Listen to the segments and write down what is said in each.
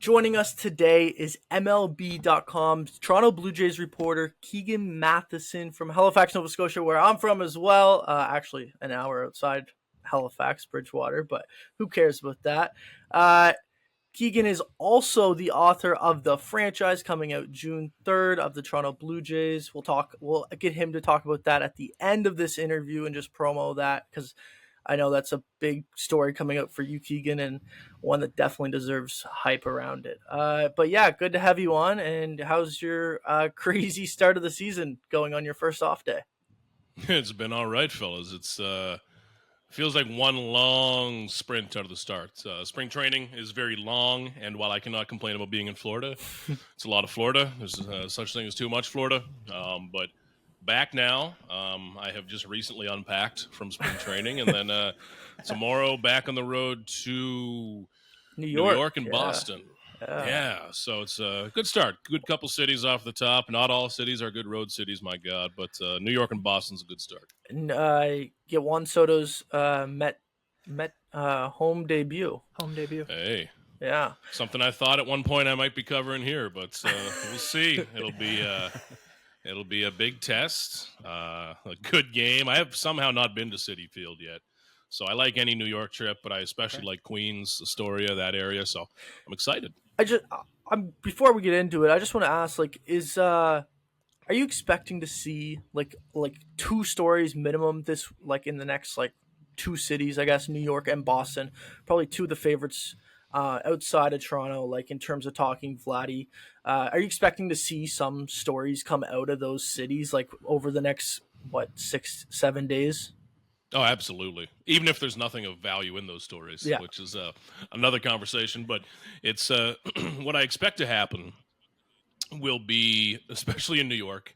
Joining us today is MLB.com's Toronto Blue Jays reporter Keegan Matheson from Halifax, Nova Scotia, where I'm from as well. Actually, an hour outside Halifax, Bridgewater, but who cares about that? Keegan is also the author of The Franchise, coming out June 3rd, of the Toronto Blue Jays. We'll get him to talk about that at the end of this interview and just promo that, because I know that's a big story coming out for you, Keegan, and one that definitely deserves hype around it. But yeah, good to have you on. And how's your crazy start of the season going on your first off day? It's been all right, fellas. It's feels like one long sprint out of the start. Spring training is very long, and while I cannot complain about being in Florida, it's a lot of Florida. There's such thing as too much Florida. But back now, I have just recently unpacked from spring training, and then tomorrow back on the road to New York and Boston. Yeah, so it's a good start. Good couple cities off the top. Not all cities are good road cities, my God, but New York and Boston's a good start. And get Juan Soto's Met home debut. Hey. Yeah. Something I thought at one point I might be covering here, but we'll see. It'll be a big test, a good game. I have somehow not been to Citi Field yet, so I like any New York trip, but I especially like Queens, Astoria, that area. So I'm excited. Before we get into it, I just want to ask, are you expecting to see like two stories minimum this in the next two cities, I guess, New York and Boston, probably two of the favorites outside of Toronto, in terms of talking Vladdy? Are you expecting to see some stories come out of those cities over the next 6-7 days? Oh, absolutely. Even if there's nothing of value in those stories, yeah. Which is another conversation. But it's what I expect to happen will be, especially in New York,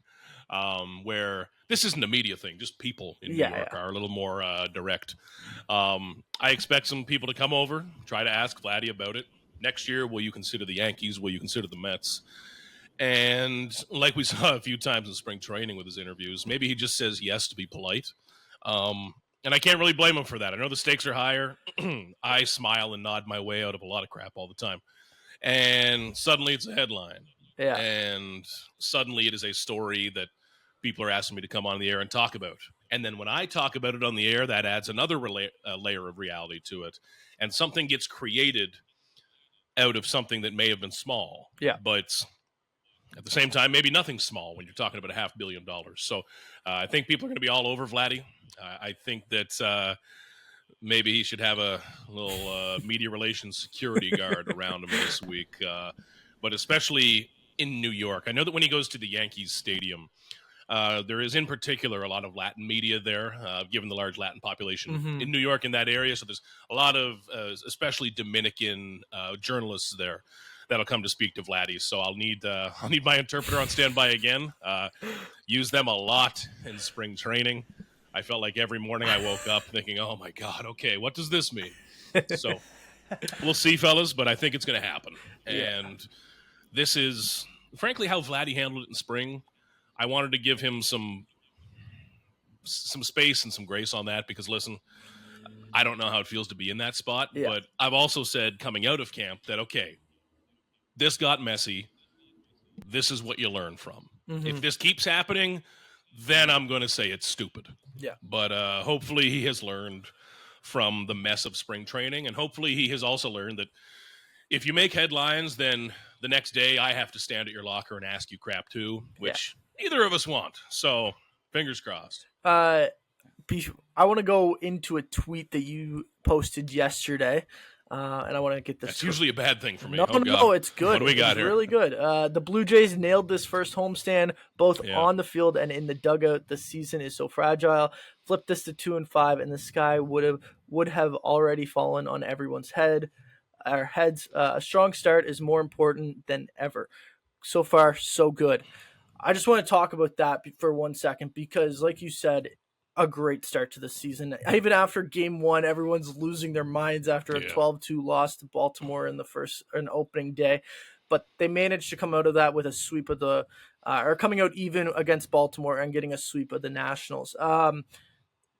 where this isn't a media thing. Just people in New York are a little more direct. I expect some people to come over, try to ask Vladdy about it. Next year, will you consider the Yankees? Will you consider the Mets? And like we saw a few times in spring training with his interviews, maybe he just says yes to be polite. And I can't really blame him for that. I know the stakes are higher. I smile and nod my way out of a lot of crap all the time. And suddenly it's a headline. Yeah. And suddenly it is a story that people are asking me to come on the air and talk about. And then when I talk about it on the air, that adds another layer of reality to it. And something gets created out of something that may have been small. Yeah. But at the same time, maybe nothing's small when you're talking about $500 million. So I think people are going to be all over Vladdy. I think that maybe he should have a little media relations security guard around him this week. But especially in New York, I know that when he goes to the Yankees Stadium, there is in particular a lot of Latin media there, given the large Latin population in New York in that area. So there's a lot of especially Dominican journalists there that'll come to speak to Vladdy. So I'll need my interpreter on standby again. Use them a lot in spring training. I felt like every morning I woke up thinking, oh my God, okay, what does this mean? So we'll see, fellas, but I think it's going to happen. Yeah. And this is, frankly, how Vladdy handled it in spring. I wanted to give him some space and some grace on that because, listen, I don't know how it feels to be in that spot. Yeah. But I've also said coming out of camp that, okay, this got messy. This is what you learn from. If this keeps happening, then I'm going to say it's stupid. Yeah. But hopefully he has learned from the mess of spring training, and hopefully he has also learned that if you make headlines, then the next day I have to stand at your locker and ask you crap too, which neither of us want. So fingers crossed. I want to go into a tweet that you posted yesterday. And I want to get this. That's usually a bad thing for me. No, it's good. What do we got here? Really good. The Blue Jays nailed this first homestand, both on the field and in the dugout. The season is so fragile. Flip this to 2-5, and the sky would have already fallen on everyone's head. Our heads. A strong start is more important than ever. So far, so good. I just want to talk about that for 1 second because, like you said, a great start to the season. Even after game one, everyone's losing their minds after a 12-2 loss to Baltimore in the opening day. But they managed to come out of that with a sweep of or coming out even against Baltimore and getting a sweep of the Nationals.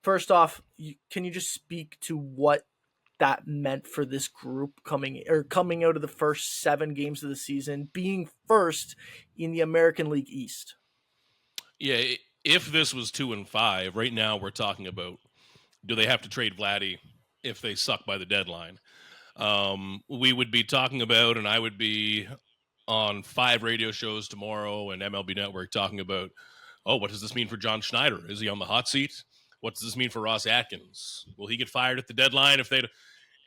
First off, can you just speak to what that meant for this group coming out of the first 7 games of the season, being first in the American League East? Yeah, if this was 2-5, right now we're talking about, do they have to trade Vladdy if they suck by the deadline? We would be talking about, and I would be on 5 radio shows tomorrow and MLB Network talking about, oh, what does this mean for John Schneider? Is he on the hot seat? What does this mean for Ross Atkins? Will he get fired at the deadline if they?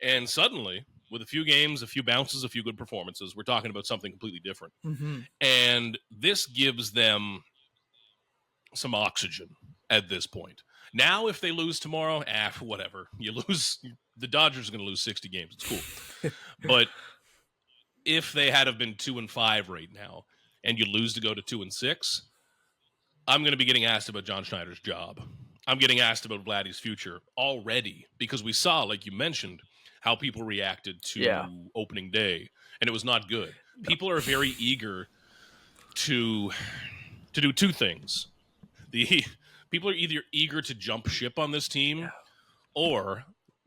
And suddenly, with a few games, a few bounces, a few good performances, we're talking about something completely different. Mm-hmm. And this gives them some oxygen at this point. Now, if they lose tomorrow, whatever. You lose, the Dodgers are going to lose 60 games. It's cool. But if they had have been 2-5 right now, and you lose to go to 2-6, I'm going to be getting asked about John Schneider's job. I'm getting asked about Vladdy's future already, because we saw, like you mentioned, how people reacted to opening day, and it was not good. People are very eager to do 2 things. The people are either eager to jump ship on this team, or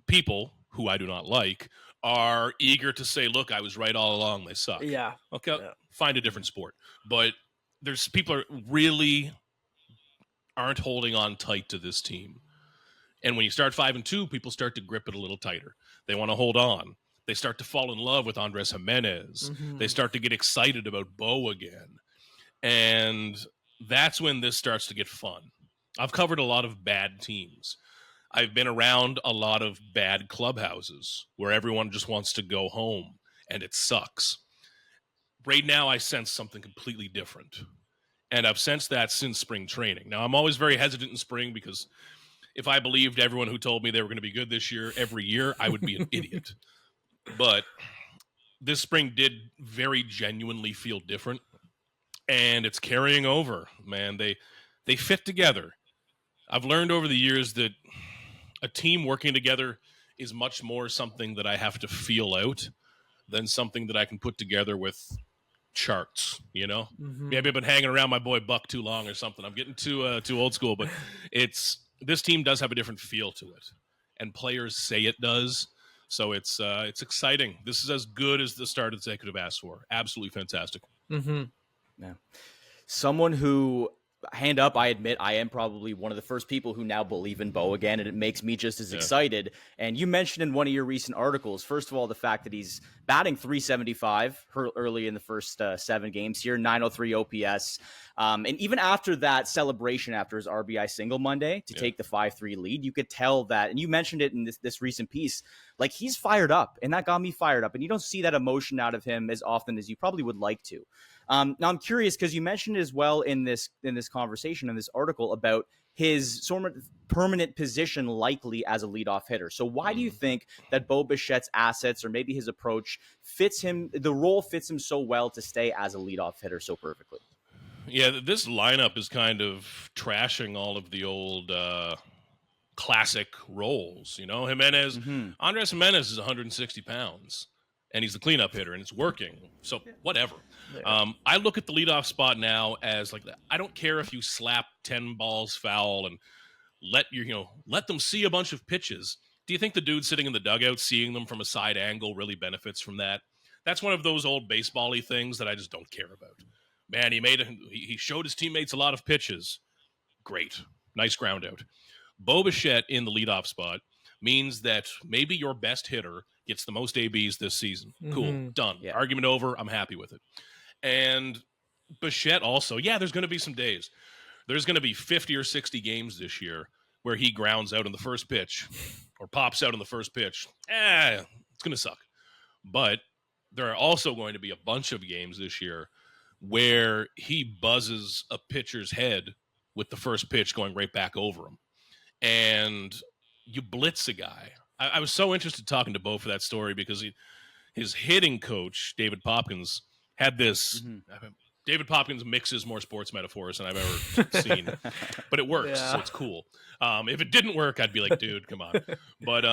people who I do not like are eager to say, look, I was right all along, they suck. Yeah. Okay, find a different sport. But there's people are really aren't holding on tight to this team. And when you start 5-2, people start to grip it a little tighter. They want to hold on. They start to fall in love with Andres Jimenez. Mm-hmm. They start to get excited about Bo again. And that's when this starts to get fun. I've covered a lot of bad teams. I've been around a lot of bad clubhouses where everyone just wants to go home, and it sucks. Right now, I sense something completely different. And I've sensed that since spring training. Now, I'm always very hesitant in spring, because if I believed everyone who told me they were going to be good this year, every year, I would be an idiot. But this spring did very genuinely feel different. And it's carrying over, man. They fit together. I've learned over the years that a team working together is much more something that I have to feel out than something that I can put together with charts, you know? Mm-hmm. Maybe I've been hanging around my boy Buck too long or something. I'm getting too old school, but this team does have a different feel to it, and players say it does. So it's exciting. This is as good as the start as they could have asked for. Absolutely fantastic. Mm-hmm. Yeah. Someone who, hand up, I admit I am probably one of the first people who now believe in Bo again, and it makes me just as excited. And you mentioned in one of your recent articles, first of all, the fact that he's batting .375 early in the first 7 games here, .903 OPS. And even after that celebration after his RBI single Monday to take the 5-3 lead, you could tell that, and you mentioned it in this recent piece, like, he's fired up, and that got me fired up. And you don't see that emotion out of him as often as you probably would like to. Now, I'm curious, because you mentioned as well in this conversation, in this article, about his sort of permanent position likely as a leadoff hitter. So why do you think that Bo Bichette's assets, or maybe his approach, the role fits him so well to stay as a leadoff hitter so perfectly? Yeah, this lineup is kind of trashing all of the old classic roles. You know, Jimenez, Andres Jimenez is 160 pounds. And he's the cleanup hitter, and it's working. So whatever. I look at the leadoff spot now as like, I don't care if you slap 10 balls foul and let them see a bunch of pitches. Do you think the dude sitting in the dugout seeing them from a side angle really benefits from that? That's one of those old baseball-y things that I just don't care about. Man, he showed his teammates a lot of pitches. Great. Nice ground out. Bo Bichette in the leadoff spot means that maybe your best hitter gets the most ABs this season. Cool. Done. Yeah. Argument over. I'm happy with it. And Bichette also, there's going to be some days. There's going to be 50 or 60 games this year where he grounds out in the first pitch or pops out in the first pitch. It's going to suck. But there are also going to be a bunch of games this year where he buzzes a pitcher's head with the first pitch going right back over him. And you blitz a guy. I was so interested talking to Bo for that story, because his hitting coach, David Popkins, had this. David Popkins mixes more sports metaphors than I've ever seen, but it works, so it's cool. If it didn't work, I'd be like, dude, come on. But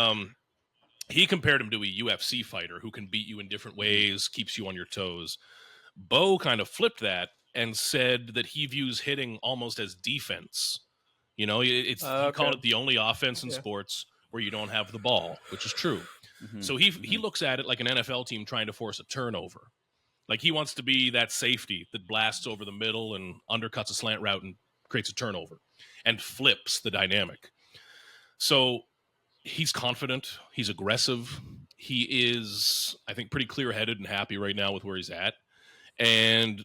he compared him to a UFC fighter who can beat you in different ways, keeps you on your toes. Bo kind of flipped that and said that he views hitting almost as defense. You know, he called it the only offense in sports where you don't have the ball, which is true. So he looks at it like an NFL team trying to force a turnover. Like he wants to be that safety that blasts over the middle and undercuts a slant route and creates a turnover and flips the dynamic. So he's confident. He's aggressive. He is, I think, pretty clear-headed and happy right now with where he's at. And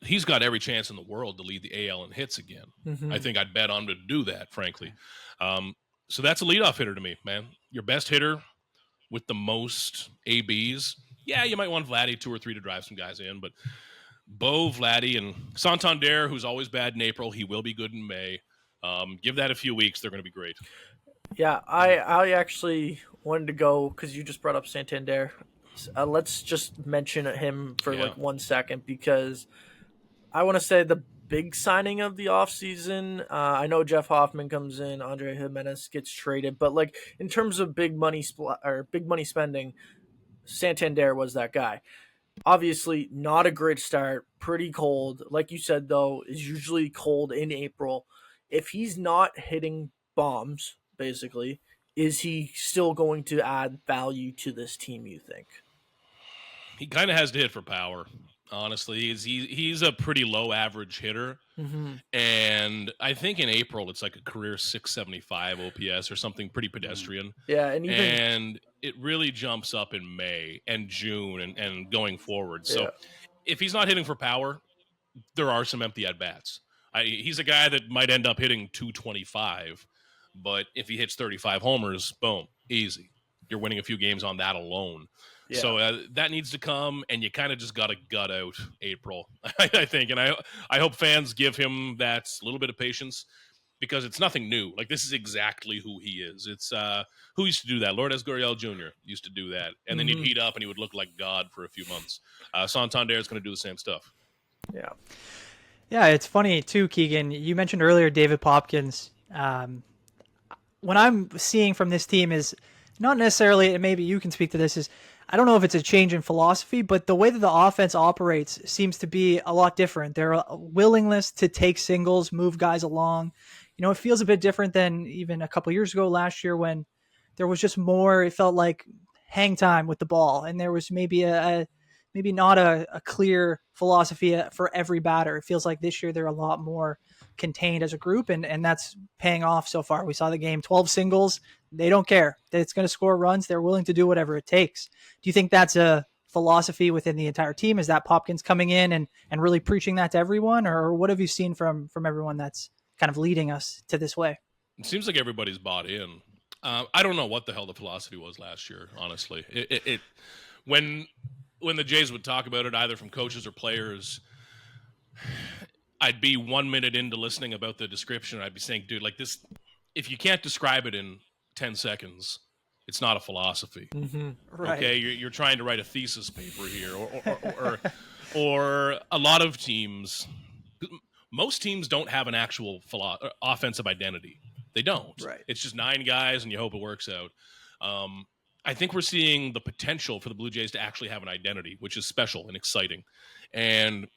he's got every chance in the world to lead the AL in hits again. I think I'd bet on him to do that, frankly. So that's a leadoff hitter to me, man. Your best hitter with the most ABs. Yeah, you might want Vladdy 2 or 3 to drive some guys in, but Bo, Vladdy, and Santander, who's always bad in April, he will be good in May. Give that a few weeks. They're going to be great. Yeah, I actually wanted to go because you just brought up Santander. Let's just mention him for like 1 second because I want to say the big signing of the offseason. I know Jeff Hoffman comes in, Andre Jimenez gets traded, but like in terms of big money spending, Santander was that guy. Obviously, not a great start, pretty cold. Like you said, though, is usually cold in April. If he's not hitting bombs, basically, is he still going to add value to this team, you think? He kind of has to hit for power, honestly. He's a pretty low average hitter. And I think in April, it's like a career 675 OPS or something pretty pedestrian. Yeah, and it really jumps up in May and June and going forward. So if he's not hitting for power, there are some empty at-bats. He's a guy that might end up hitting 225, but if he hits 35 homers, boom, easy. You're winning a few games on that alone. Yeah. So that needs to come, and you kind of just got to gut out April, I think. And I hope fans give him that little bit of patience because it's nothing new. Like, this is exactly who he is. It's who used to do that? Lourdes Gurriel Jr. used to do that. And then he'd heat up, and he would look like God for a few months. Santander is going to do the same stuff. Yeah. Yeah, it's funny, too, Keegan. You mentioned earlier David Popkins. What I'm seeing from this team is not necessarily, and maybe you can speak to this, is I don't know if it's a change in philosophy, but the way that the offense operates seems to be a lot different. Their willingness to take singles, move guys along, it feels a bit different than even a couple years ago last year when there was just more, it felt like hang time with the ball. And there was maybe maybe not a clear philosophy for every batter. It feels like this year they're a lot more contained as a group, and that's paying off so far. We saw the game, 12 singles. They don't care that it's going to score runs. They're willing to do whatever it takes. Do you think that's a philosophy within the entire team? Is that Popkins coming in and really preaching that to everyone? Or what have you seen from everyone that's kind of leading us to this way? It seems like everybody's bought in. I don't know what the hell the philosophy was last year, honestly. When the Jays would talk about it, either from coaches or players, I'd be 1 minute into listening about the description. I'd be saying, dude, like this, if you can't describe it in 10 seconds, it's not a philosophy. Right. Okay. You're trying to write a thesis paper here or a lot of teams, most teams don't have an actual offensive identity. They don't. Right. It's just 9 guys and you hope it works out. I think we're seeing the potential for the Blue Jays to actually have an identity, which is special and exciting. And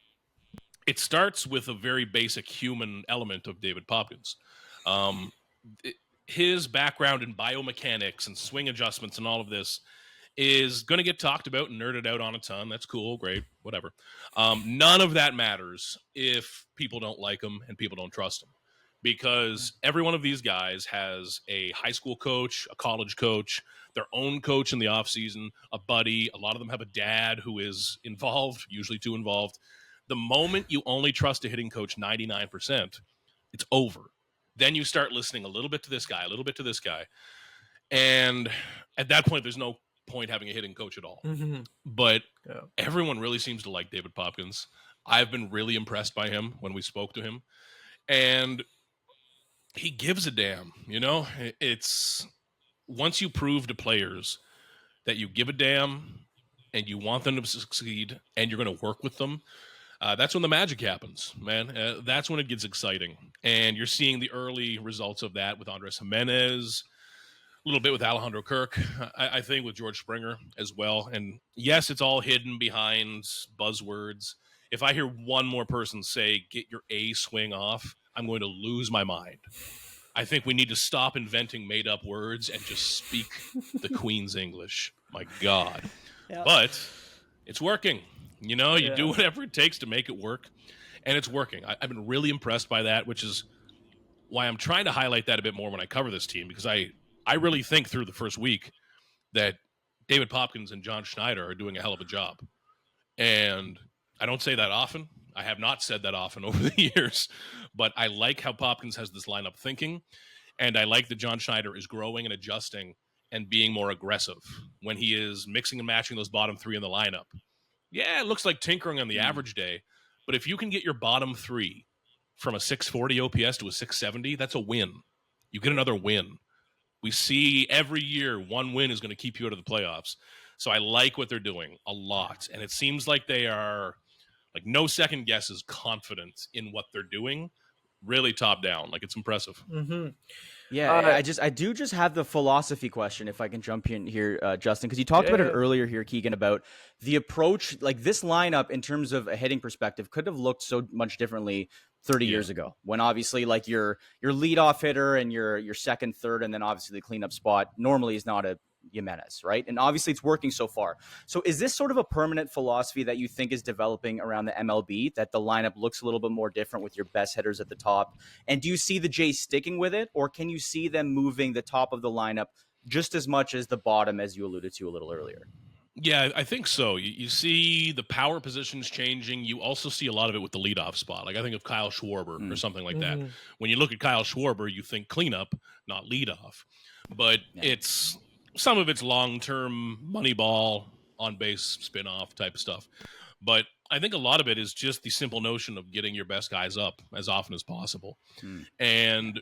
it starts with a very basic human element of David Popkins. His background in biomechanics and swing adjustments and all of this is going to get talked about and nerded out on a ton. That's cool, great, whatever. None of that matters if people don't like him and people don't trust him. Because every one of these guys has a high school coach, a college coach, their own coach in the offseason, a buddy. A lot of them have a dad who is involved, usually too involved. The moment you only trust a hitting coach 99%, it's over. Then you start listening a little bit to this guy, a little bit to this guy. And at that point, there's no point having a hitting coach at all. But everyone really seems to like David Popkins. I've been really impressed by him when we spoke to him. And he gives a damn, It's once you prove to players that you give a damn and you want them to succeed and you're going to work with them, that's when the magic happens, man. That's when it gets exciting. And you're seeing the early results of that with Andres Jimenez, a little bit with Alejandro Kirk, I think with George Springer as well. And yes, it's all hidden behind buzzwords. If I hear one more person say, get your A swing off, I'm going to lose my mind. I think we need to stop inventing made-up words and just speak the Queen's English. My God. Yeah. But it's working. You know, you Yeah. do whatever it takes to make it work, and it's working. I've been really impressed by that, which is why I'm trying to highlight that a bit more when I cover this team, because I really think through the first week that David Popkins and John Schneider are doing a hell of a job. And I don't say that often. I have not said that often over the years, but I like how Popkins has this lineup thinking, and I like that John Schneider is growing and adjusting and being more aggressive when he is mixing and matching those bottom three in the lineup. Yeah, it looks like tinkering on the average day, but if you can get your bottom three from a 640 OPS to a 670, that's a win. You get another win. We see every year one win is going to keep you out of the playoffs. So I like what they're doing a lot, and it seems like they are like no second guesses confident in what they're doing. Really top down. Like, it's impressive. Mm-hmm. Yeah, I do just have the philosophy question, if I can jump in here, Justin, because you talked about it earlier here, Keegan, about the approach. Like, this lineup, in terms of a hitting perspective, could have looked so much differently 30 years ago, when obviously like your leadoff hitter and your second, third, and then obviously the cleanup spot normally is not a Jimenez, right? And obviously it's working so far. So is this sort of a permanent philosophy that you think is developing around the MLB, that the lineup looks a little bit more different with your best hitters at the top? And do you see the Jays sticking with it, or can you see them moving the top of the lineup just as much as the bottom, as you alluded to a little earlier? Yeah, I think so. You see the power positions changing. You also see a lot of it with the leadoff spot. Like, I think of Kyle Schwarber or something like that. When you look at Kyle Schwarber, you think cleanup, not leadoff. But it's some of it's long-term money ball, on-base spin-off type of stuff. But I think a lot of it is just the simple notion of getting your best guys up as often as possible. And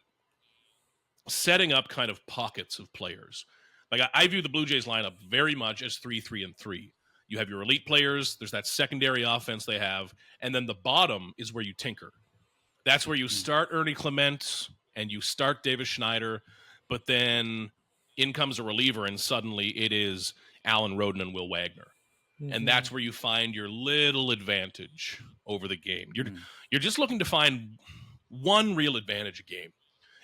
setting up kind of pockets of players. Like, I view the Blue Jays lineup very much as 3-3-3. You have your elite players, there's that secondary offense they have, and then the bottom is where you tinker. That's where you start Ernie Clement and you start Davis Schneider, but then in comes a reliever, and suddenly it is Alan Roden and Will Wagner. And that's where you find your little advantage over the game. You're just looking to find one real advantage a game.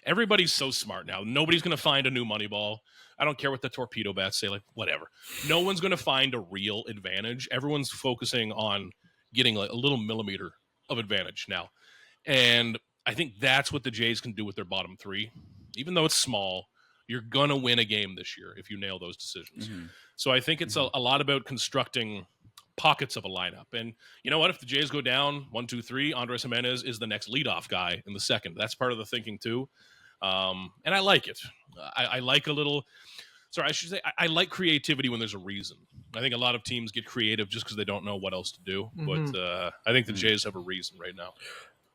Everybody's so smart now. Nobody's going to find a new money ball. I don't care what the torpedo bats say, like, whatever. No one's going to find a real advantage. Everyone's focusing on getting like a little millimeter of advantage now. And I think that's what the Jays can do with their bottom three. Even though it's small, you're going to win a game this year if you nail those decisions. So I think it's a lot about constructing pockets of a lineup. And you know what? If the Jays go down 1, 2, 3, Andres Jimenez is the next leadoff guy in the second. That's part of the thinking too. And I like it. I like a little... Sorry, I should say I like creativity when there's a reason. I think a lot of teams get creative just because they don't know what else to do. But I think the Jays have a reason right now.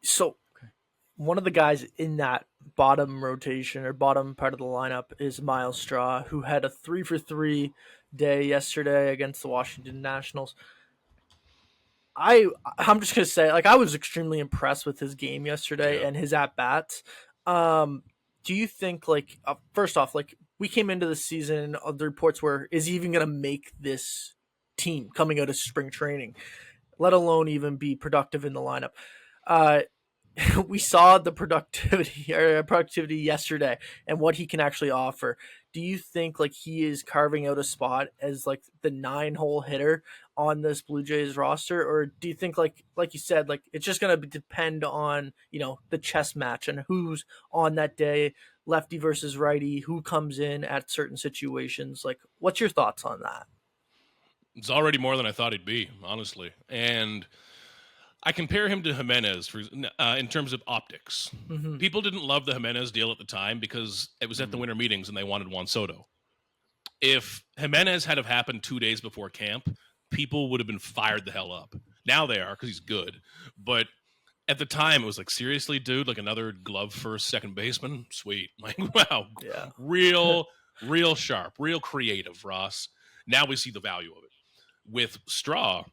So one of the guys in that bottom rotation or bottom part of the lineup is Miles Straw, who had a 3-for-3 day yesterday against the Washington Nationals. I'm just going to say, like, I was extremely impressed with his game yesterday and his at-bats. Do you think, like, first off, like, we came into the season, the reports were, is he even going to make this team coming out of spring training, let alone even be productive in the lineup? We saw the productivity yesterday and what he can actually offer. Do you think, like, he is carving out a spot as, like, the 9-hole hitter on this Blue Jays roster? Or do you think, like you said, like, it's just going to depend on, you know, the chess match and who's on that day, lefty versus righty, who comes in at certain situations? Like, what's your thoughts on that? It's already more than I thought he'd be, honestly. And I compare him to Jimenez in terms of optics. People didn't love the Jimenez deal at the time because it was at the winter meetings and they wanted Juan Soto. If Jimenez had have happened 2 days before camp, people would have been fired the hell up. Now they are because he's good. But at the time, it was like, seriously, dude, like another glove first second baseman? Sweet. Like, wow. Yeah. Real sharp, real creative, Ross. Now we see the value of it. With Straw,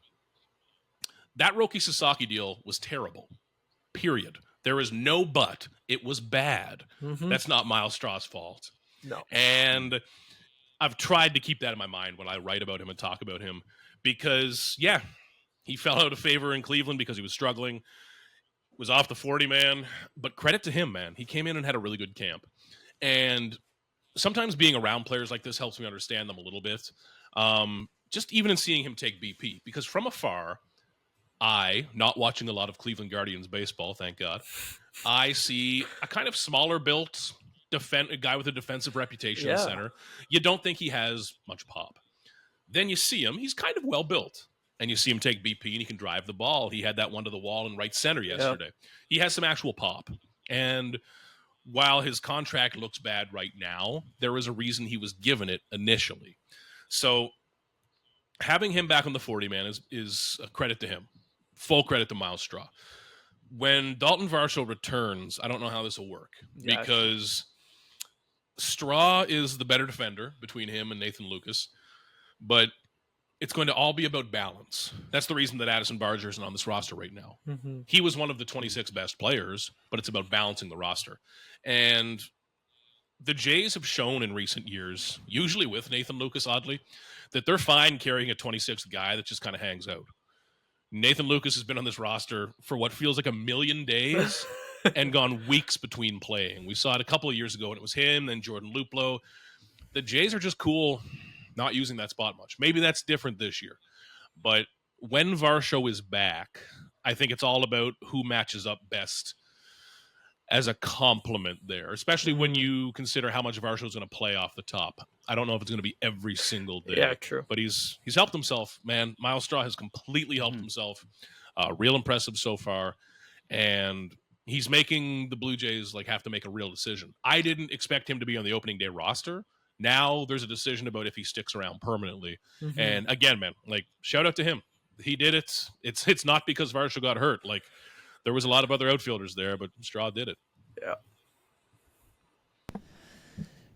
that Roki Sasaki deal was terrible. Period. There is no but. It was bad. That's not Miles Straw's fault. No. And I've tried to keep that in my mind when I write about him and talk about him because, yeah, he fell out of favor in Cleveland because he was struggling. was off the 40-man, but credit to him, man. He came in and had a really good camp. And sometimes being around players like this helps me understand them a little bit. Just even in seeing him take BP, because from afar, not watching a lot of Cleveland Guardians baseball, thank God, I see a kind of smaller built a guy with a defensive reputation in center. You don't think he has much pop. Then you see him, he's kind of well built. And you see him take BP and he can drive the ball. He had that one to the wall in right center yesterday. He has some actual pop. And while his contract looks bad right now, there is a reason he was given it initially. So having him back on the 40-man is a credit to him. Full credit to Miles Straw. When Dalton Varsho returns, I don't know how this will work because Straw is the better defender between him and Nathan Lucas, but it's going to all be about balance. That's the reason that Addison Barger isn't on this roster right now. Mm-hmm. He was one of the 26 best players, but it's about balancing the roster. And the Jays have shown in recent years, usually with Nathan Lucas, oddly, that they're fine carrying a 26th guy that just kind of hangs out. Nathan Lucas has been on this roster for what feels like a million days and gone weeks between playing. We saw it a couple of years ago, and it was him, then Jordan Luplow. The Jays are just cool not using that spot much. Maybe that's different this year. But when Varsho is back, I think it's all about who matches up best as a compliment there, especially when you consider how much Varsho is going to play off the top. I don't know if it's going to be every single day. Yeah, true. But he's helped himself, man. Miles Straw has completely helped himself. Real impressive so far. And he's making the Blue Jays have to make a real decision. I didn't expect him to be on the opening day roster. Now there's a decision about if he sticks around permanently. Mm-hmm. And again, man, shout out to him. He did it. It's not because Varsho got hurt. There was a lot of other outfielders there, but Straw did it.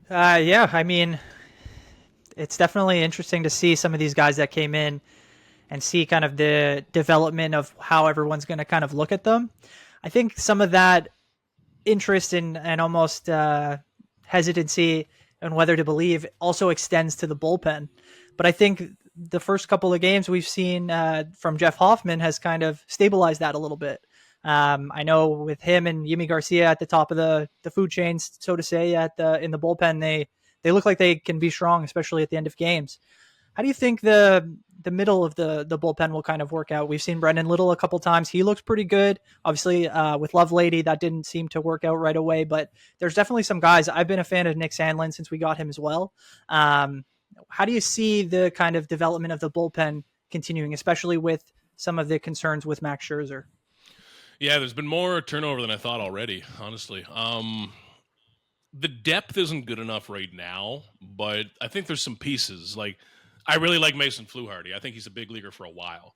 Yeah. I mean, it's definitely interesting to see some of these guys that came in and see kind of the development of how everyone's going to kind of look at them. I think some of that interest and almost hesitancy on whether to believe also extends to the bullpen. But I think the first couple of games we've seen from Jeff Hoffman has kind of stabilized that a little bit. I know with him and Yimi Garcia at the top of the food chain, so to say, in the bullpen, they look like they can be strong, especially at the end of games. How do you think the middle of the bullpen will kind of work out? We've seen Brendan Little a couple times. He looks pretty good. Obviously, with Lovelady, that didn't seem to work out right away, but there's definitely some guys. I've been a fan of Nick Sandlin since we got him as well. How do you see the kind of development of the bullpen continuing, especially with some of the concerns with Max Scherzer? Yeah, there's been more turnover than I thought already, honestly. The depth isn't good enough right now, but I think there's some pieces. I really like Mason Fluharty. I think he's a big leaguer for a while.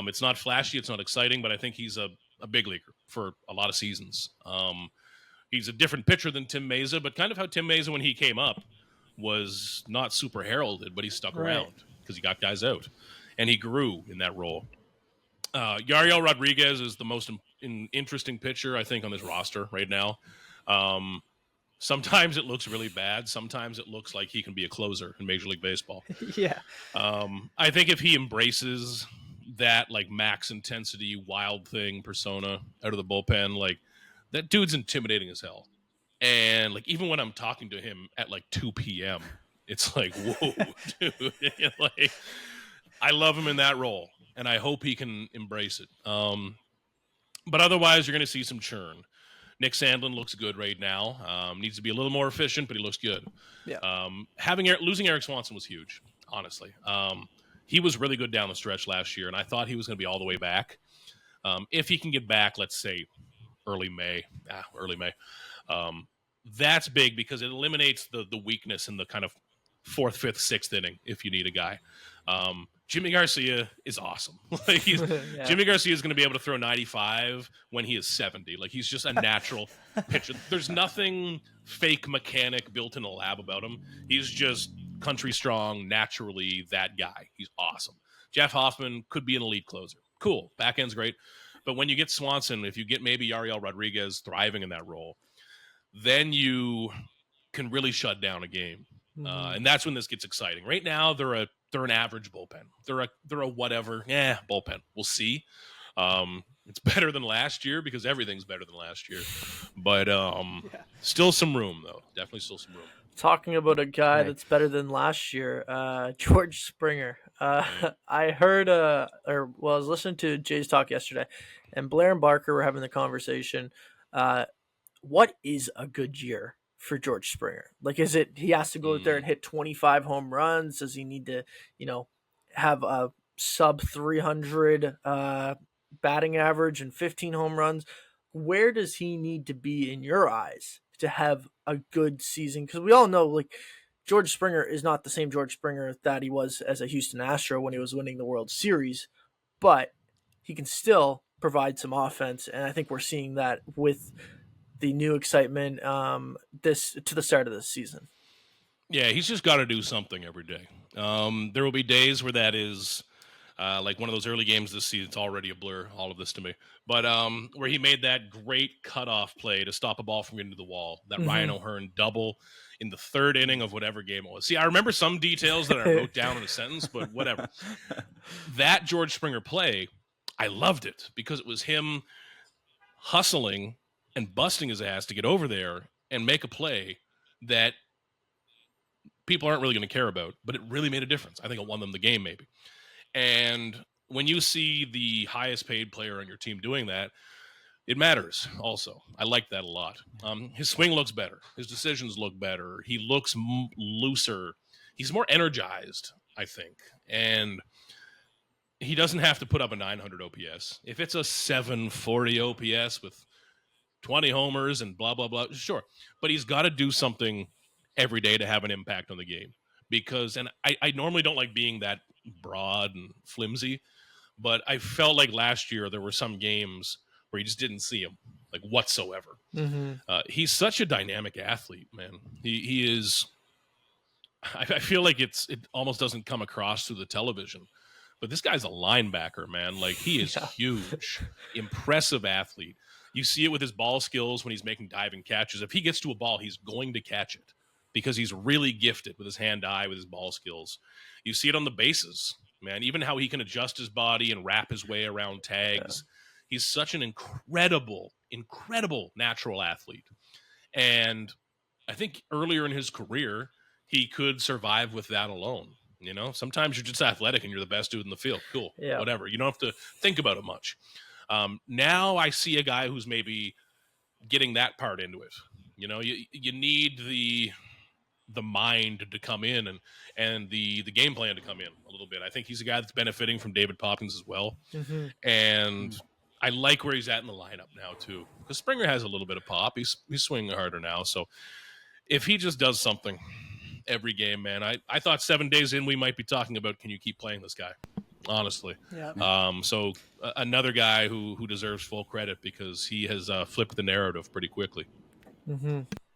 It's not flashy, it's not exciting, but I think he's a big leaguer for a lot of seasons. He's a different pitcher than Tim Meza, but kind of how Tim Meza, when he came up, was not super heralded, but he stuck around because he got guys out, and he grew in that role. Yariel Rodriguez is the most interesting pitcher, I think, on this roster right now. Sometimes it looks really bad. Sometimes it looks like he can be a closer in Major League Baseball. Yeah. I think if he embraces that max intensity, wild thing persona out of the bullpen, that dude's intimidating as hell. And even when I'm talking to him at 2 p.m., it's whoa, dude. I love him in that role, and I hope he can embrace it. But otherwise, you're going to see some churn. Nick Sandlin looks good right now. Needs to be a little more efficient, but he looks good. Yeah. Losing Eric Swanson was huge, honestly. He was really good down the stretch last year, and I thought he was going to be all the way back. If he can get back, let's say early May, that's big because it eliminates the weakness in the kind of 4th, 5th, 6th inning if you need a guy. Jimmy Garcia is awesome. Jimmy Garcia is going to be able to throw 95 when he is 70. He's just a natural pitcher. There's nothing fake mechanic built in a lab about him. He's just country strong, naturally that guy. He's awesome. Jeff Hoffman could be an elite closer. Cool. Back end's great. But when you get Swanson, if you get maybe Yariel Rodriguez thriving in that role, then you can really shut down a game. And that's when this gets exciting. Right now, they're an average bullpen. They're a whatever bullpen. We'll see. It's better than last year because everything's better than last year. But still some room, though. Definitely still some room. Talking about a guy that's better than last year, George Springer. I heard, I was listening to Jay's talk yesterday, and Blair and Barker were having the conversation. What is a good year for George Springer? Like, is it he has to go out there and hit 25 home runs? Does he need to, have a sub 300 batting average and 15 home runs? Where does he need to be in your eyes to have a good season? Because we all know, like, George Springer is not the same George Springer that he was as a Houston Astro when he was winning the World Series, but he can still provide some offense, and I think we're seeing that with the new excitement this to the start of this season. Yeah, he's just got to do something every day. There will be days where that is like one of those early games this season. It's already a blur, all of this to me. But where he made that great cutoff play to stop a ball from getting to the wall, that Ryan O'Hearn double in the third inning of whatever game it was. See, I remember some details that I wrote down in a sentence, but whatever. That George Springer play, I loved it because it was him hustling and busting his ass to get over there and make a play that people aren't really going to care about, but it really made a difference. I think it won them the game maybe. And when you see the highest paid player on your team doing that, it matters also. I like that a lot. His swing looks better. His decisions look better. He looks looser. He's more energized, I think. And he doesn't have to put up a 900 OPS. If it's a 740 OPS with 20 homers and blah, blah, blah, sure. But he's got to do something every day to have an impact on the game. Because, and I normally don't like being that broad and flimsy, but I felt like last year there were some games where you just didn't see him, like, whatsoever. He's such a dynamic athlete, man. He is. I feel like it almost doesn't come across through the television, but this guy's a linebacker, man. Like, he is huge, impressive athlete. You see it with his ball skills when he's making diving catches. If he gets to a ball, he's going to catch it because he's really gifted with his hand-eye, with his ball skills. You see it on the bases, man. Even how he can adjust his body and wrap his way around tags. Yeah. He's such an incredible, incredible natural athlete. And I think earlier in his career, he could survive with that alone. You know, sometimes you're just athletic and you're the best dude in the field. Cool, whatever. You don't have to think about it much. Now I see a guy who's maybe getting that part into it. You know, you need the mind to come in and the game plan to come in a little bit. I think he's a guy that's benefiting from David Popkins as well. And I like where he's at in the lineup now too, because Springer has a little bit of pop. He's swinging harder now. So if he just does something every game, man, I thought 7 days in we might be talking about, can you keep playing this guy? Honestly. So another guy who deserves full credit because he has flipped the narrative pretty quickly.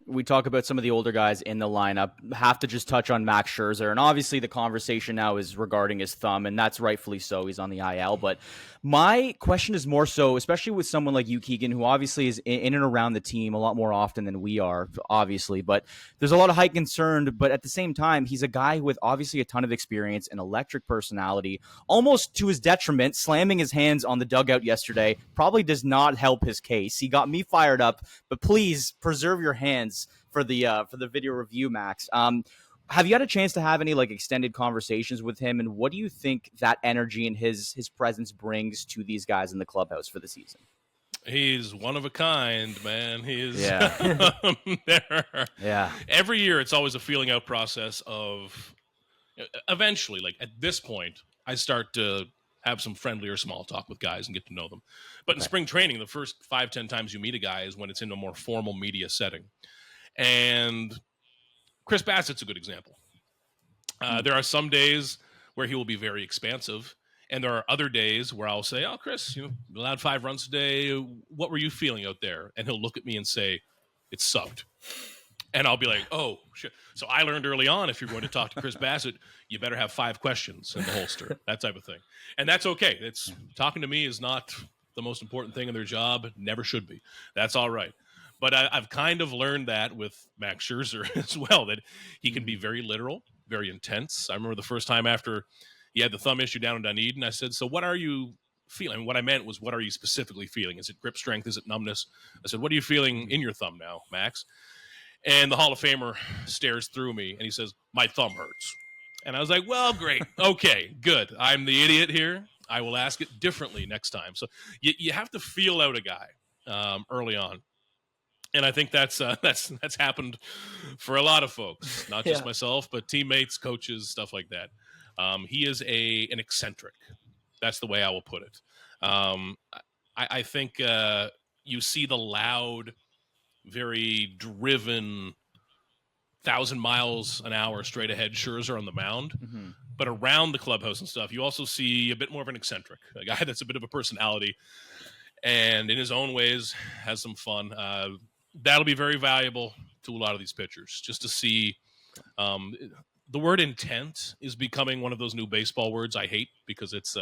We talk about some of the older guys in the lineup. Have to just touch on Max Scherzer. And obviously the conversation now is regarding his thumb, and that's rightfully so. He's on the IL. But my question is more so, especially with someone like you, Keegan, who obviously is in and around the team a lot more often than we are, obviously. But there's a lot of height concerned. But at the same time, he's a guy with obviously a ton of experience, an electric personality, almost to his detriment. Slamming his hands on the dugout yesterday probably does not help his case. He got me fired up. But please preserve your hands for the video review, Max. Have you had a chance to have any like extended conversations with him, and what do you think that energy and his presence brings to these guys in the clubhouse for the season? He's one of a kind, man. He is. Yeah. Every year, it's always a feeling out process of eventually, like at this point, I start to have some friendlier small talk with guys and get to know them. But in spring training, the first 5-10 times you meet a guy is when it's in a more formal media setting. And Chris Bassett's a good example. There are some days where he will be very expansive, and there are other days where I'll say, "Oh, Chris, you allowed 5 runs today. What were you feeling out there?" And he'll look at me and say, "It sucked." And I'll be like, "Oh, shit." So I learned early on, if you're going to talk to Chris Bassett, you better have 5 questions in the holster, that type of thing. And that's okay. It's talking to me is not the most important thing in their job. Never should be. That's all right. But I've kind of learned that with Max Scherzer as well, that he can be very literal, very intense. I remember the first time after he had the thumb issue down in Dunedin, I said, "So what are you feeling? What I meant was, what are you specifically feeling? Is it grip strength? Is it numbness? I said, what are you feeling in your thumb now, Max? And the Hall of Famer stares through me and he says, my thumb hurts. And I was like, well, great. Okay, good. I'm the idiot here. I will ask it differently next time. So you have to feel out a guy early on. And I think that's happened for a lot of folks, not just myself, but teammates, coaches, stuff like that. He is an eccentric. That's the way I will put it. I think you see the loud, very driven, 1,000 miles an hour straight ahead Scherzer on the mound. Mm-hmm. But around the clubhouse and stuff, you also see a bit more of an eccentric, a guy that's a bit of a personality and in his own ways has some fun. That'll be very valuable to a lot of these pitchers, just to see. The word intent is becoming one of those new baseball words I hate because it's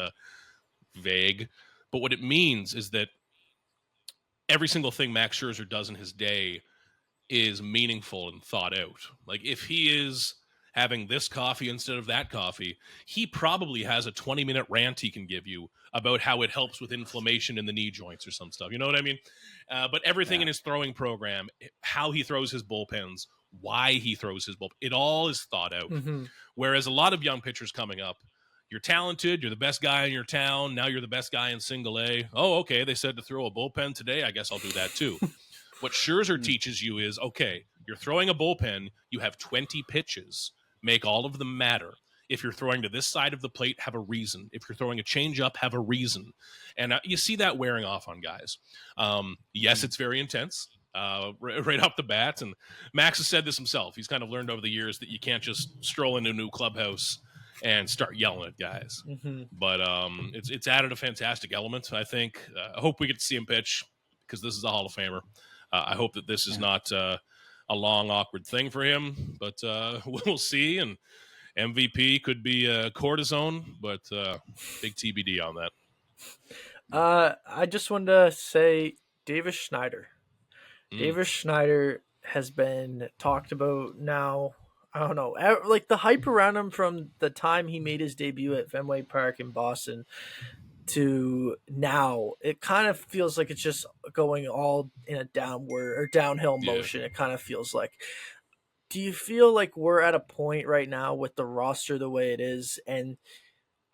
vague. But what it means is that every single thing Max Scherzer does in his day is meaningful and thought out. Like, if he is having this coffee instead of that coffee, he probably has a 20-minute rant he can give you about how it helps with inflammation in the knee joints or some stuff. You know what I mean? But everything in his throwing program, how he throws his bullpens, why he throws his bullpen, it all is thought out. Mm-hmm. Whereas a lot of young pitchers coming up, you're talented, you're the best guy in your town, now you're the best guy in single A. Oh, okay, they said to throw a bullpen today, I guess I'll do that too. What Scherzer teaches you is, okay, you're throwing a bullpen, you have 20 pitches, make all of them matter. If you're throwing to this side of the plate, have a reason. If you're throwing a changeup, have a reason. And you see that wearing off on guys. Yes, it's very intense right off the bat. And Max has said this himself. He's kind of learned over the years that you can't just stroll into a new clubhouse and start yelling at guys. Mm-hmm. But it's added a fantastic element, I think. I hope we get to see him pitch because this is a Hall of Famer. I hope that this is not a long, awkward thing for him, but we'll see. And MVP could be cortisone, but big TBD on that. I just wanted to say Davis Schneider. Davis Schneider has been talked about now. I don't know, like the hype around him from the time he made his debut at Fenway Park in Boston to now, it kind of feels like it's just going all in a downward or downhill motion. It kind of feels like. Do you feel like we're at a point right now with the roster the way it is? And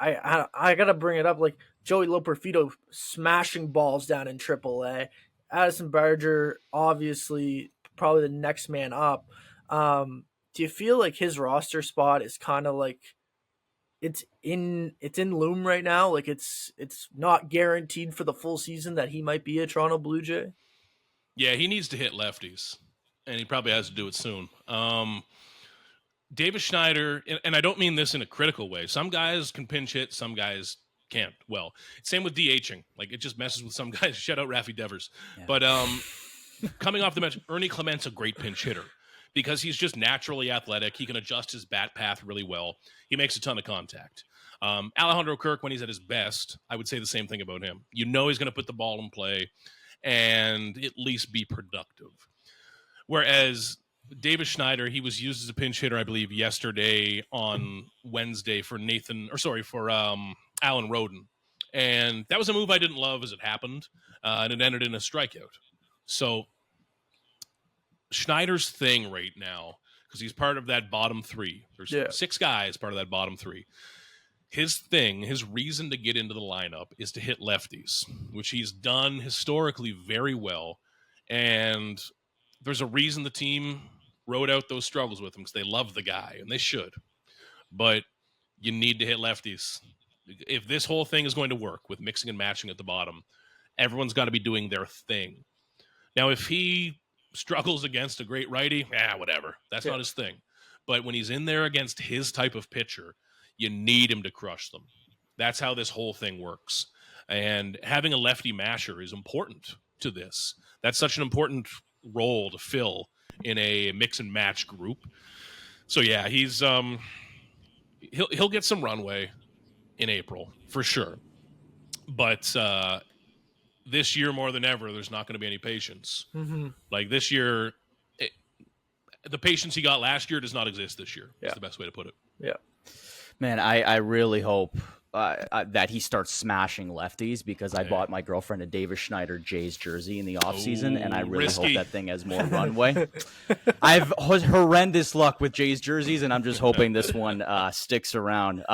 I gotta bring it up, like Joey Loperfido smashing balls down in AAA. Addison Barger, obviously, probably the next man up. Do you feel like his roster spot is kind of like it's in loom right now? Like it's not guaranteed for the full season that he might be a Toronto Blue Jay? Yeah, he needs to hit lefties, and he probably has to do it soon. Davis Schneider, and I don't mean this in a critical way. Some guys can pinch hit, some guys can't. Well, same with DHing. Like, it just messes with some guys. Shout out Raffy Devers. Yeah. But coming off the bench, Ernie Clement's a great pinch hitter because he's just naturally athletic. He can adjust his bat path really well. He makes a ton of contact. Alejandro Kirk, when he's at his best, I would say the same thing about him. You know he's going to put the ball in play and at least be productive. Whereas Davis Schneider, he was used as a pinch hitter, I believe, yesterday on Wednesday for Alan Roden. And that was a move I didn't love as it happened, and it ended in a strikeout. So Schneider's thing right now, because he's part of that bottom three. There's 6 guys part of that bottom 3. His thing, his reason to get into the lineup is to hit lefties, which he's done historically very well. And there's a reason the team rode out those struggles with him, because they love the guy, and they should. But you need to hit lefties. If this whole thing is going to work with mixing and matching at the bottom, everyone's got to be doing their thing. Now, if he struggles against a great righty, whatever. That's not his thing. But when he's in there against his type of pitcher, you need him to crush them. That's how this whole thing works. And having a lefty masher is important to this. That's such an important role to fill in a mix and match group. So yeah, he's he'll get some runway in April for sure. But this year more than ever, there's not going to be any patience. Mm-hmm. Like this year, the patience he got last year does not exist this year. That's the best way to put it. Yeah. Man, I really hope that he starts smashing lefties, because I bought my girlfriend a Davis Schneider Jays jersey in the offseason, and I really risky. hope that thing has more runway. I've horrendous luck with Jays jerseys, and I'm just hoping this one sticks around.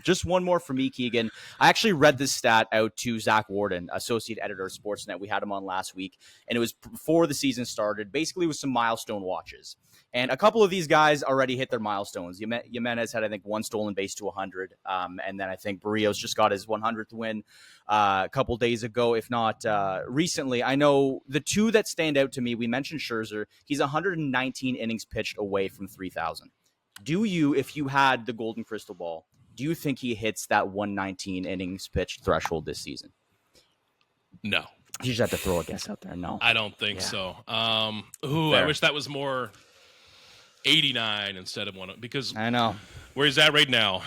Just one more for me, Keegan. I actually read this stat out to Zach Warden, associate editor of Sportsnet. We had him on last week, and it was before the season started, basically with some milestone watches. And a couple of these guys already hit their milestones. Jimenez had, I think, one stolen base to 100. And then I think Barrios just got his 100th win a couple days ago, if not recently. I know the two that stand out to me, we mentioned Scherzer. He's 119 innings pitched away from 3,000. Do you, if you had the golden crystal ball, do you think he hits that 119 innings pitched threshold this season? No. You just have to throw a guess out there. No. I don't think so. I wish that was more 89 instead of 1, because I know where he's at right now.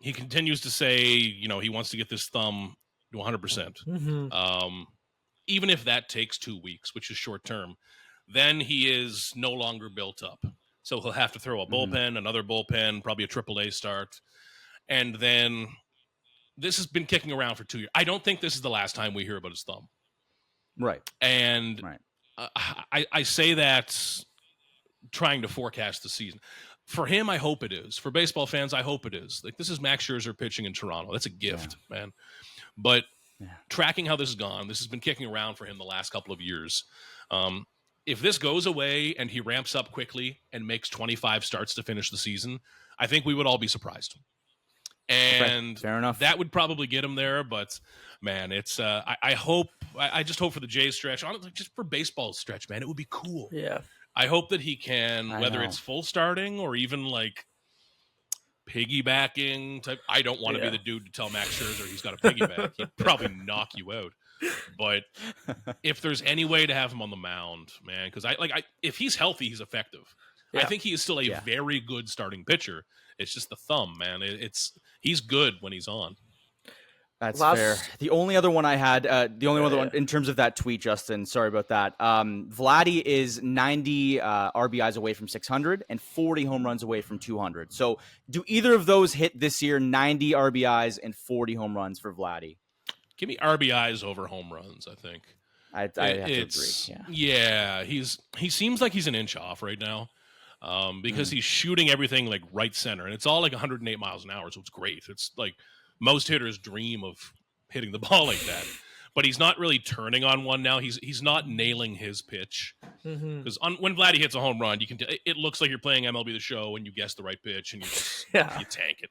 He continues to say, he wants to get this thumb to 100%. Even if that takes 2 weeks, which is short term, then he is no longer built up. So he'll have to throw a bullpen, another bullpen, probably a AAA start. And then this has been kicking around for 2 years. I don't think this is the last time we hear about his thumb. Right. And I say that trying to forecast the season. For him, I hope it is. For baseball fans, I hope it is. Like, this is Max Scherzer pitching in Toronto. That's a gift, man. But tracking how this has gone, this has been kicking around for him the last couple of years. If this goes away and he ramps up quickly and makes 25 starts to finish the season, I think we would all be surprised. And fair enough. That would probably get him there. But, man, it's I just hope for the Jays stretch, honestly, just for baseball's stretch, man, it would be cool. Yeah. I hope that he can, whether it's full starting or even like piggybacking type. I don't want to be the dude to tell Max Scherzer he's got a piggyback. He'd probably knock you out. But if there's any way to have him on the mound, man, because if he's healthy, he's effective. Yeah. I think he is still a very good starting pitcher. It's just the thumb, man. He's good when he's on. That's fair. The only other one I had, other one in terms of that tweet, Justin, sorry about that. Vladdy is 90 RBIs away from 600 and 40 home runs away from 200. So do either of those hit this year, 90 RBIs and 40 home runs for Vladdy? Give me RBIs over home runs, I think. I have to agree. Yeah, he seems like he's an inch off right now because he's shooting everything like right center. And it's all like 108 miles an hour, so it's great. It's like most hitters dream of hitting the ball like that, but he's not really turning on one now. He's not nailing his pitch, because when Vladdy hits a home run, you can it looks like you're playing MLB The Show and you guess the right pitch and you just you tank it.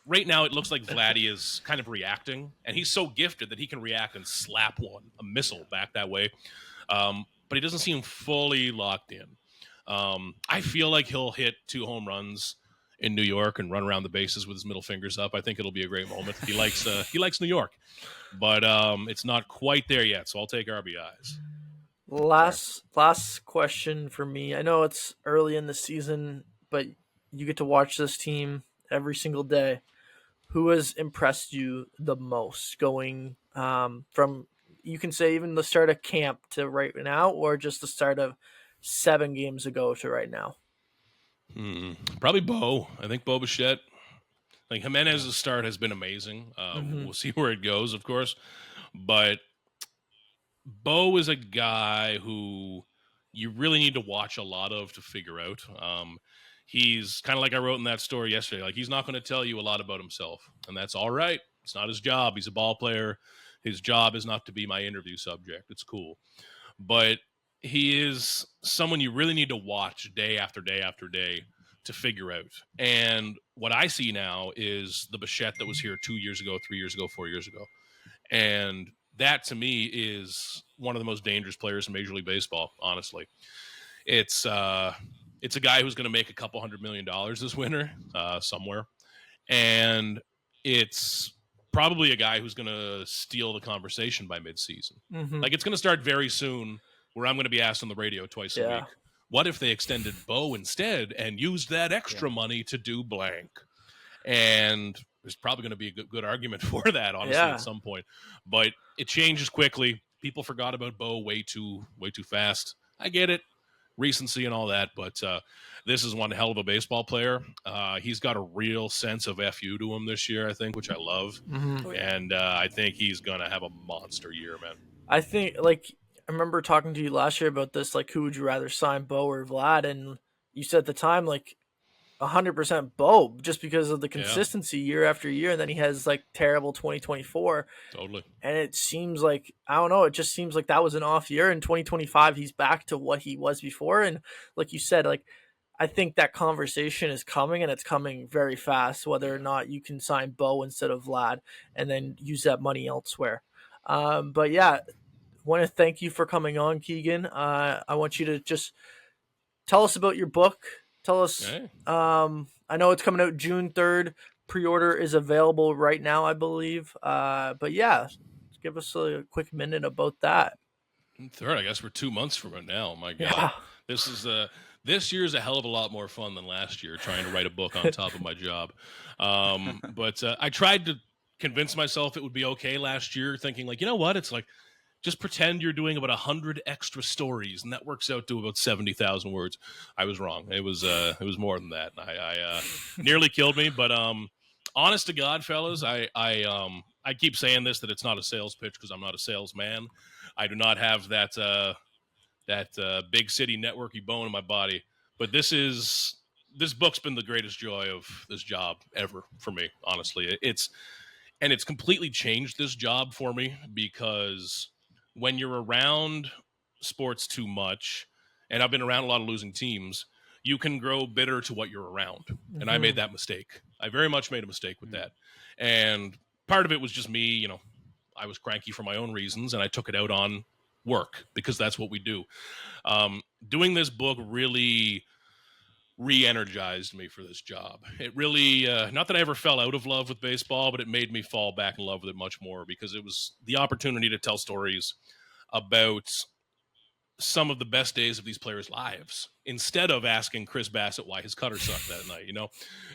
Right now, it looks like Vladdy is kind of reacting, and he's so gifted that he can react and slap a missile back that way. But he doesn't seem fully locked in. I feel like he'll hit 2 home runs in New York and run around the bases with his middle fingers up. I think it'll be a great moment. He likes New York, but it's not quite there yet. So I'll take RBIs. Last question for me. I know it's early in the season, but you get to watch this team every single day. Who has impressed you the most going from, you can say, even the start of camp to right now, or just the start of 7 games ago to right now? Probably Bo. I think Bo Bichette. Like, Jimenez's start has been amazing. We'll see where it goes, of course. But Bo is a guy who you really need to watch a lot of to figure out. He's kind of like I wrote in that story yesterday. Like, he's not going to tell you a lot about himself, and that's all right. It's not his job. He's a ball player. His job is not to be my interview subject. It's cool. But he is someone you really need to watch day after day after day to figure out. And what I see now is the Bichette that was here 2 years ago, 3 years ago, 4 years ago. And that, to me, is one of the most dangerous players in Major League Baseball, honestly. It's a guy who's going to make a couple $100 million this winter somewhere. And it's probably a guy who's going to steal the conversation by midseason. Like, it's going to start very soon, where I'm going to be asked on the radio twice a week, what if they extended Bo instead and used that extra money to do blank? And there's probably going to be a good argument for that, honestly, at some point. But it changes quickly. People forgot about Bo way too fast. I get it. recency and all that, but this is one hell of a baseball player. He's got a real sense of FU to him this year, I think, which I love. And I think he's going to have a monster year, man. I think, like, I remember talking to you last year about this, like, who would you rather sign, Bo or Vlad? And you said at the time, like, 100% Bo, just because of the consistency year after year. And then he has, like, terrible 2024. Totally. And it seems like, I don't know, it just seems like that was an off year. In 2025, he's back to what he was before. And like you said, like, I think that conversation is coming, and it's coming very fast, whether or not you can sign Bo instead of Vlad and then use that money elsewhere. But yeah, want to thank you for coming on, Keegan. I want you to just tell us about your book. Tell us, Hey. I know it's coming out June 3rd. Pre-order is available right now, I believe. But yeah, give us a quick minute about that. Third, I guess we're 2 months from it now. My God, Yeah. this year's a hell of a lot more fun than last year trying to write a book on top of my job. But I tried to convince myself it would be okay last year, thinking like, you know what, it's like, just pretend you're doing about 100 extra stories, and that works out to about 70,000 words. I was wrong. It was more than that. I nearly killed me, but honest to God, fellas, I keep saying this, that it's not a sales pitch because I'm not a salesman. I do not have that big city networky bone in my body. But this book's been the greatest joy of this job ever for me. Honestly, it's completely changed this job for me, because when you're around sports too much, and I've been around a lot of losing teams, you can grow bitter to what you're around. Mm-hmm. And I made that mistake. I very much made a mistake with that. And part of it was just me, I was cranky for my own reasons, and I took it out on work because that's what we do. Doing this book really re-energized me for this job. It really, not that I ever fell out of love with baseball, but it made me fall back in love with it much more, because it was the opportunity to tell stories about some of the best days of these players' lives, instead of asking Chris Bassett why his cutter sucked that night.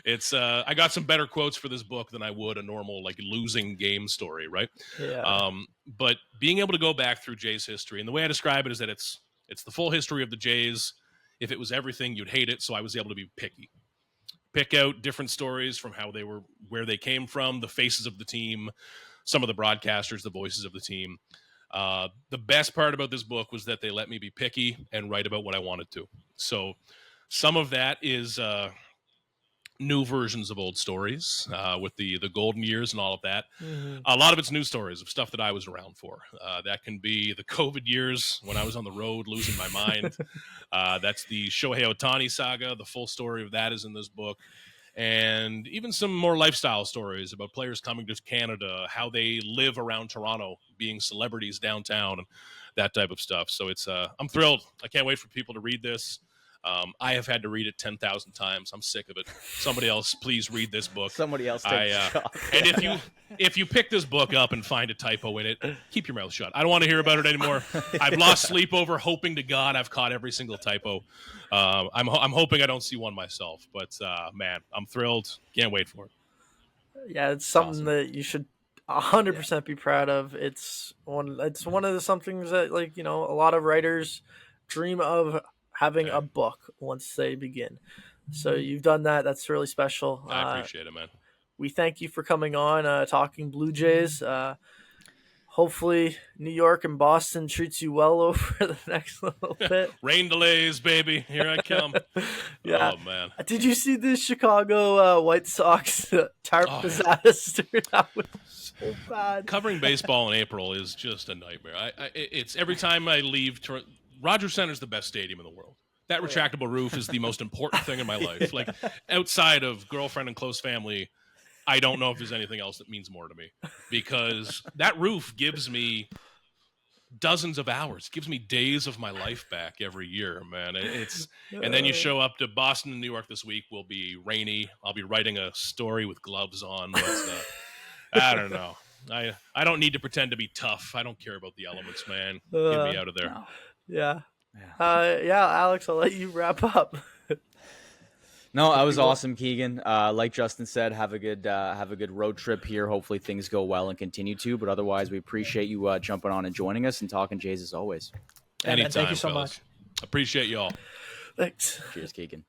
It's I got some better quotes for this book than I would a normal, like, losing game story, right? Yeah. But being able to go back through Jays history, and the way I describe it is that it's the full history of the Jays. If it was everything, you'd hate it. So I was able to be picky, pick out different stories from how they were, where they came from, the faces of the team, some of the broadcasters, the voices of the team. The best part about this book was that they let me be picky and write about what I wanted to. So some of that is new versions of old stories with the golden years and all of that. Mm-hmm. A lot of it's new stories of stuff that I was around for. That can be the COVID years when I was on the road losing my mind. That's the Shohei Ohtani saga. The full story of that is in this book. And even some more lifestyle stories about players coming to Canada, how they live around Toronto, being celebrities downtown, and that type of stuff. So it's I'm thrilled. I can't wait for people to read this. I have had to read it 10,000 times. I'm sick of it. Somebody else, please read this book. Somebody else take a shot. And if you pick this book up and find a typo in it, keep your mouth shut. I don't want to hear about it anymore. I've lost sleep over hoping to God I've caught every single typo. I'm hoping I don't see one myself. But man, I'm thrilled. Can't wait for it. Yeah, it's something that you should 100% be proud of. It's one of the somethings that, like, a lot of writers dream of having a book once they begin. So you've done that. That's really special. I appreciate it, man. We thank you for coming on, talking Blue Jays. Hopefully New York and Boston treats you well over the next little bit. Rain delays, baby. Here I come. Yeah. Oh, man. Did you see the Chicago White Sox tarp disaster? That was so bad. Covering baseball in April is just a nightmare. It's every time I leave Rogers Center is the best stadium in the world. That retractable roof is the most important thing in my life. Like, outside of girlfriend and close family, I don't know if there's anything else that means more to me, because that roof gives me dozens of hours, gives me days of my life back every year, man. And then you show up to Boston and New York this week, will be rainy. I'll be writing a story with gloves on. But, I don't know. I don't need to pretend to be tough. I don't care about the elements, man. Get me out of there. No. Yeah. Alex, I'll let you wrap up. No, that was awesome, Keegan. Like Justin said, have a good road trip here. Hopefully things go well and continue to. But otherwise, we appreciate you jumping on and joining us and talking Jays as always. Anytime, thank you so fellas. much. Appreciate you all. Thanks. Cheers, Keegan.